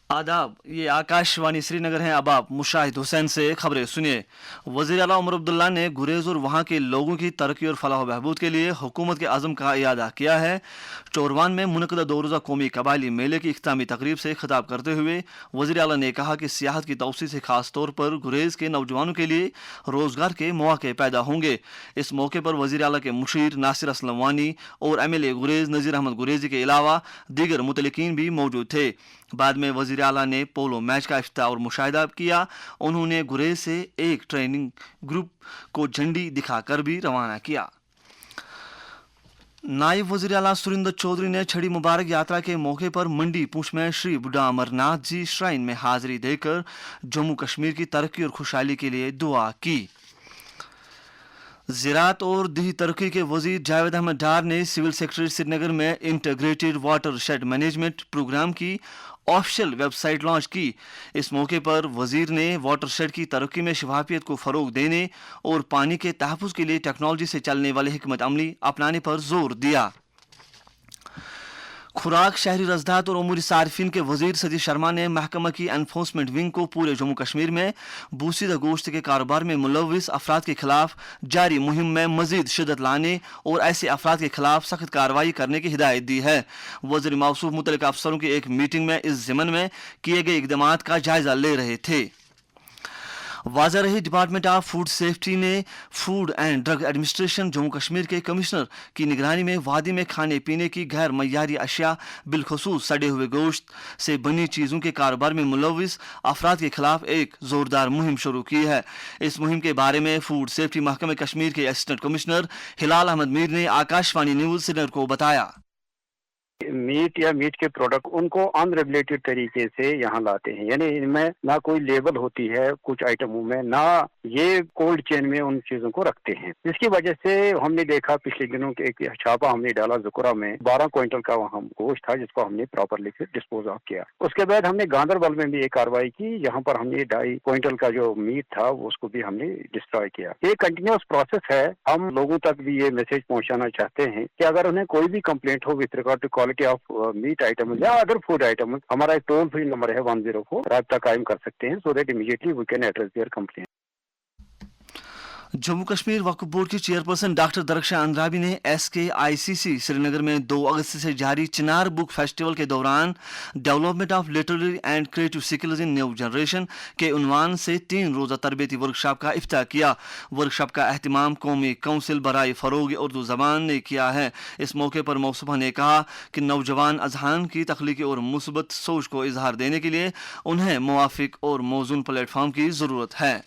आदाब, ये आकाशवाणी श्रीनगर है। अब आप मुशाहिद हुसैन से खबरें सुनिए। वज़ीर आला उमर अब्दुल्ला ने गुरेज और वहाँ के लोगों की तरक्की और फलाह बहबूद के लिए हुकूमत के अज़म का इयादा किया है। चोरवान में मुनक़दा दो रोज़ा कौमी कबायली मेले की इख्तितामी तकरीब से खिताब करते हुए वज़ीर आला ने कहा कि सियाहत की तौसी से खास तौर पर गुरेज के नौजवानों के लिए रोज़गार के मौके पैदा होंगे। इस मौके पर वज़ीर आला के मुशीर नासिर असलम वानी और MLA गुरेज नज़ीर अहमद गुरेजी के अलावा दीगर मुतल्लिकीन भी मौजूद थे। बाद में वज़ीर आला ने पोलो मैच का इफ्तिताह और मुशाहिदा किया। उन्होंने गुरेज से एक ट्रेनिंग ग्रुप को झंडी दिखाकर भी रवाना किया। नायब वज़ीर आला सुरिंदर चौधरी ने छड़ी मुबारक यात्रा के मौके पर मंडी पूंछ में श्री बुढ़ा अमरनाथ जी श्राइन में हाजिरी देकर जम्मू कश्मीर की तरक्की और खुशहाली के लिए दुआ की। ज़राअत और देही तरक्की के वज़ीर जावेद अहमद डार ने सिविल सेक्रेटरी श्रीनगर में integrated water shed management programme की ऑफिशियल वेबसाइट लॉन्च की। इस मौके पर वज़ीर ने वाटर शेड की तरक्की में शफाफियत को फ़रोग देने और पानी के तहफ़्फ़ुज़ के लिए टेक्नोलॉजी से चलने वाली हिकमत अमली अपनाने पर जोर दिया। खुराक, शहरी रज़दात और उमूरी सार्फिन के वज़ीर सतीश शर्मा ने महकमा की एनफोर्समेंट विंग को पूरे जम्मू कश्मीर में बूसीदा गोश्त के कारोबार में मुलव्विस अफराद के खिलाफ जारी मुहिम में मजीद शिद्दत लाने और ऐसे अफराद के खिलाफ सख्त कार्रवाई करने की हिदायत दी है। वज़ीर मौसूफ मुतल्लिक़ अफसरों की एक मीटिंग में इस ज़िमन में किए गए इक़दामात का जायज़ा ले रहे थे। वाज़ा रही, डिपार्टमेंट ऑफ फूड सेफ्टी ने food and drug administration Jammu Kashmir के कमिश्नर की निगरानी में वादी में खाने पीने की गैर मय्यारी अशिया बिलखसूस सड़े हुए गोश्त से बनी चीज़ों के कारोबार में मुलव्विस अफराद के खिलाफ एक ज़ोरदार मुहिम शुरू की है। इस मुहिम के बारे में फूड सेफ्टी महकमे कश्मीर के असिस्टेंट कमिश्नर हिलाल अहमद मीर ने आकाशवाणी न्यूज़ श्रीनगर को बताया। मीट या मीट के प्रोडक्ट उनको अनरेगुलेटेड तरीके से यहाँ लाते हैं, यानी इनमें ना कोई लेबल होती है कुछ आइटमों में, ना ये कोल्ड चेन में उन चीजों को रखते हैं। जिसकी वजह से हमने देखा पिछले दिनों के एक छापा हमने डाला ज़ुकरा में 12 क्विंटल का वहाँ गोश्त था जिसको हमने प्रॉपरली फिर डिस्पोज ऑफ किया। उसके बाद हमने गांधरबल में भी एक कार्रवाई की जहाँ पर हमने 2.5 क्विंटल का जो मीट था उसको भी हमने डिस्ट्रॉय किया। ये कंटिन्यूअस प्रोसेस है। हम लोगों तक भी ये मैसेज पहुँचाना चाहते हैं कि अगर उन्हें कोई भी कंप्लेंट हो with regard to quality of meat item या अदर फूड आइटम, हमारा एक टोल फ्री नंबर है 104, राब्ता कायम कर सकते हैं so that immediately we can address their complaint. Jammu Kashmir Waqf board की चेयरपर्सन डॉक्टर दरख्शान अंद्राबी ने SKICC श्रीनगर में 2 अगस्त से जारी चिनार बुक फेस्टिवल के दौरान development of literary and creative skills in new generation के उन्वान से 3 रोज़ा तरबेती वर्कशॉप का इफ्तिताह किया। वर्कशॉप का एहतमाम कौमी काउंसिल बराए फ़रोग़ उर्दू ज़बान ने किया है। इस मौके पर मौसूफ़ा ने कहा कि नौजवान अज़हान की तख्लीकी और मुस्बत सोच को इजहार देने के लिए उन्हें मुवाफ़िक और मौज़ून प्लेटफॉर्म की ज़रूरत है।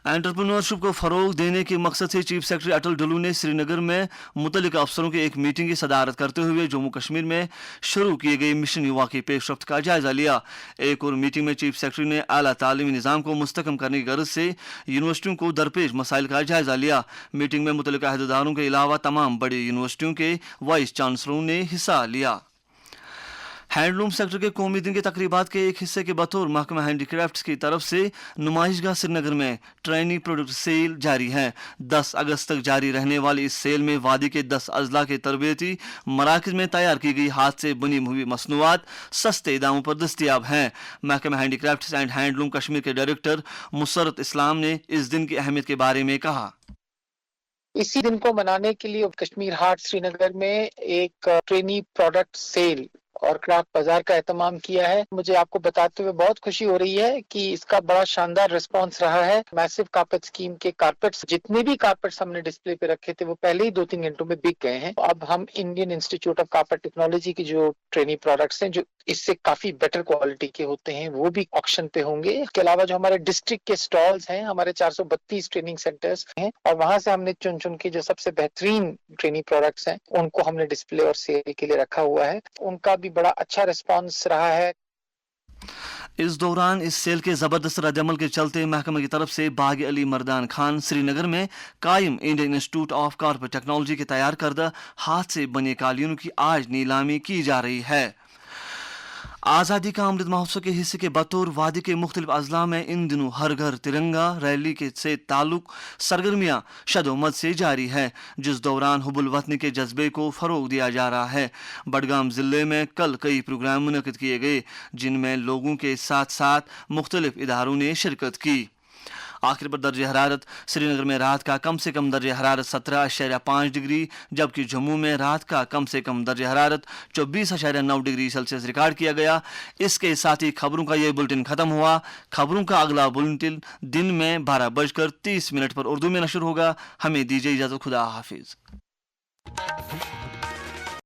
एंटरप्रेन्योरशिप को फ़रोग देने के मकसद से चीफ सेक्रेटरी अटल डुल्लू ने श्रीनगर में मुतल्लिक़ अफसरों की एक मीटिंग की सदारत करते हुए जम्मू कश्मीर में शुरू किए गए मिशन युवा की पेशरफ्त का जायज़ा लिया। एक और मीटिंग में चीफ सेक्रेटरी ने आला तालीमी निज़ाम को मुस्तकम करने की गर्ज से यूनिवर्सिटियों को दरपेश मसाइल का जायज़ा लिया। मीटिंग में मुतल्लिक़ अहदेदारों के अलावा तमाम बड़ी यूनिवर्सिटियों के वाइस चांसलरों ने हिस्सा लिया। हैंडलूम सेक्टर के कौमी दिन के तकरीबात के एक हिस्से के बतौर महकमा हैंडीक्राफ्ट्स की तरफ से नुमाइशगाह श्रीनगर में ट्रेनी प्रोडक्ट सेल जारी है। 10 अगस्त तक जारी रहने वाली इस सेल में वादी के 10 अजला के तरबेती मराकज़ में तैयार की गई हाथ से बनी हुई मसनूआत सस्ते दामों पर दस्तियाब हैं। महकमा हैंडीक्राफ्ट्स एंड हैंडलूम कश्मीर के डायरेक्टर मुसरत इस्लाम ने इस दिन की अहमियत के बारे में कहा। इसी दिन को मनाने के लिए कश्मीर हाट श्रीनगर में एक ट्रेनी प्रोडक्ट सेल और क्राफ्ट बाजार का एहतमाम किया है। मुझे आपको बताते हुए बहुत खुशी हो रही है कि इसका बड़ा शानदार रिस्पांस रहा है। मैसिव कारपेट स्कीम के कारपेट्स, जितने भी कारपेट्स हमने डिस्प्ले पे रखे थे वो पहले ही 2-3 घंटों में बिक गए हैं। अब हम Indian institute of carpet technology की जो ट्रेनी प्रोडक्ट्स हैं जो इससे काफी बेटर क्वालिटी के होते हैं वो भी ऑक्शन पे होंगे। इसके अलावा जो हमारे डिस्ट्रिक्ट के स्टॉल्स हैं, हमारे 432 ट्रेनिंग सेंटर्स हैं और वहां से हमने चुन चुन के जो सबसे बेहतरीन ट्रेनिंग प्रोडक्ट्स हैं उनको हमने डिस्प्ले और सेल के लिए रखा हुआ है। उनका भी बड़ा अच्छा रिस्पांस रहा है। इस दौरान इस सेल के जबरदस्त रद्दअमल के चलते महकमे की तरफ से बाग अली मर्दान खान श्रीनगर में कायम Indian institute of carpet technology के तैयार करदा हाथ से बने कालीनों की आज नीलामी की जा रही है। आज़ादी का अमृत महोत्सव के हिस्से के बतौर वादी के मुख्तलिफ अजला में इन दिनों हर घर तिरंगा रैली के से ताल्लुक सरगर्मियां शदोमत से जारी है, जिस दौरान हुबुल वतनी के जज्बे को फरोग दिया जा रहा है। बडगाम जिले में कल कई प्रोग्राम मुनक़िद किए गए, जिनमें लोगों के साथ साथ मुख्तलिफ इदारों ने शिरकत की। आखिर पर दर्ज हरारत श्रीनगर में रात का कम से कम दर्ज हरारत 17.5 डिग्री, जबकि जम्मू में रात का कम से कम दर्ज हरारत 24.9 डिग्री सेल्सियस रिकॉर्ड किया गया। इसके साथ ही खबरों का यह बुलेटिन खत्म हुआ। खबरों का अगला बुलेटिन दिन में 12:30 पर उर्दू में नशर होगा। हमें दीजिए इजाजत। खुदा हाफिज।